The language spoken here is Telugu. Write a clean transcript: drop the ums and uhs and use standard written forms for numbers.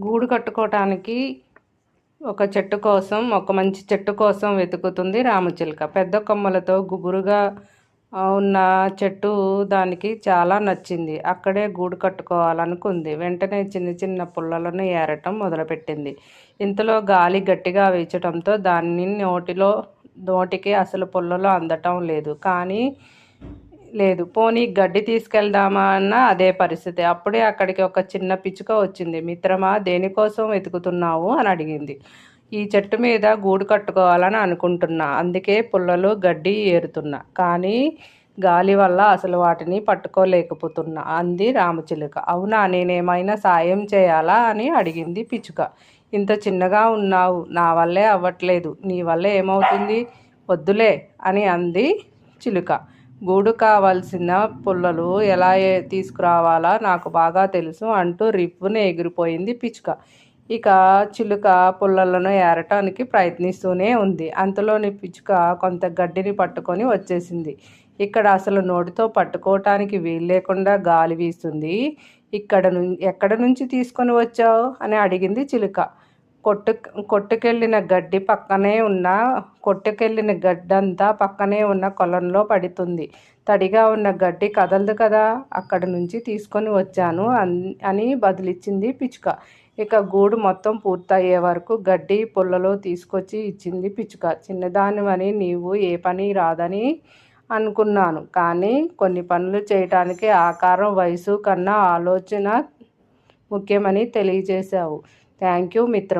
గూడు కట్టుకోవటానికి ఒక మంచి చెట్టు కోసం వెతుకుతుంది రామచిలుక. పెద్ద కొమ్మలతో గుబురుగా ఉన్న చెట్టు దానికి చాలా నచ్చింది. అక్కడే గూడు కట్టుకోవాలనుకుంది. వెంటనే చిన్న చిన్న పుల్లలను ఏరటం మొదలుపెట్టింది. ఇంతలో గాలి గట్టిగా వీచటంతో దాని నోటికి అసలు పుల్లలు అందటం లేదు. పోనీ గడ్డి తీసుకెళ్దామా అన్న అదే పరిస్థితి. అప్పుడే అక్కడికి ఒక చిన్న పిచ్చుక వచ్చింది. మిత్రమా, దేనికోసం వెతుకుతున్నావు అని అడిగింది. ఈ చెట్టు మీద గూడు కట్టుకోవాలని అనుకుంటున్నా, అందుకే పుల్లలు గడ్డి ఏరుతున్నా, కానీ గాలి వల్ల అసలు వాటిని పట్టుకోలేకపోతున్నా అంది రామచిలుక. అవునా, నేనేమైనా సాయం చేయాలా అని అడిగింది పిచ్చుక. ఇంత చిన్నగా ఉన్నావు, నా వల్లే అవ్వట్లేదు, నీ వల్ల ఏమవుతుంది, వద్దులే అని అంది చిలుక. గూడు కావలసిన పుల్లలు ఎలా తీసుకురావాలా నాకు బాగా తెలుసు అంటూ రివ్వున ఎగిరిపోయింది పిచ్చుక. ఇక చిలుక పుల్లలను ఏరటానికి ప్రయత్నిస్తూనే ఉంది. అంతలోని పిచ్చుక కొంత గడ్డిని పట్టుకొని వచ్చేసింది. ఇక్కడ అసలు నోటితో పట్టుకోవటానికి వీలు లేకుండా గాలి వీస్తుంది. ఎక్కడ నుంచి తీసుకొని వచ్చావు అని అడిగింది చిలుక. కొట్టుకెళ్ళిన గడ్డంతా పక్కనే ఉన్న కొలంలో పడుతుంది. తడిగా ఉన్న గడ్డి కదలదు కదా, అక్కడి నుంచి తీసుకొని వచ్చాను అని బదులిచ్చింది పిచ్చుక. ఇక గూడు మొత్తం పూర్తయ్యే వరకు గడ్డి పుల్లలో తీసుకొచ్చి ఇచ్చింది పిచ్చుక. చిన్నదానివని నీవు ఏ పని రాదని అనుకున్నాను, కానీ కొన్ని పనులు చేయటానికి ఆకారం, వయసు కన్నా ఆలోచన ముఖ్యమని తెలియజేశావు. Thank you మిత్రం.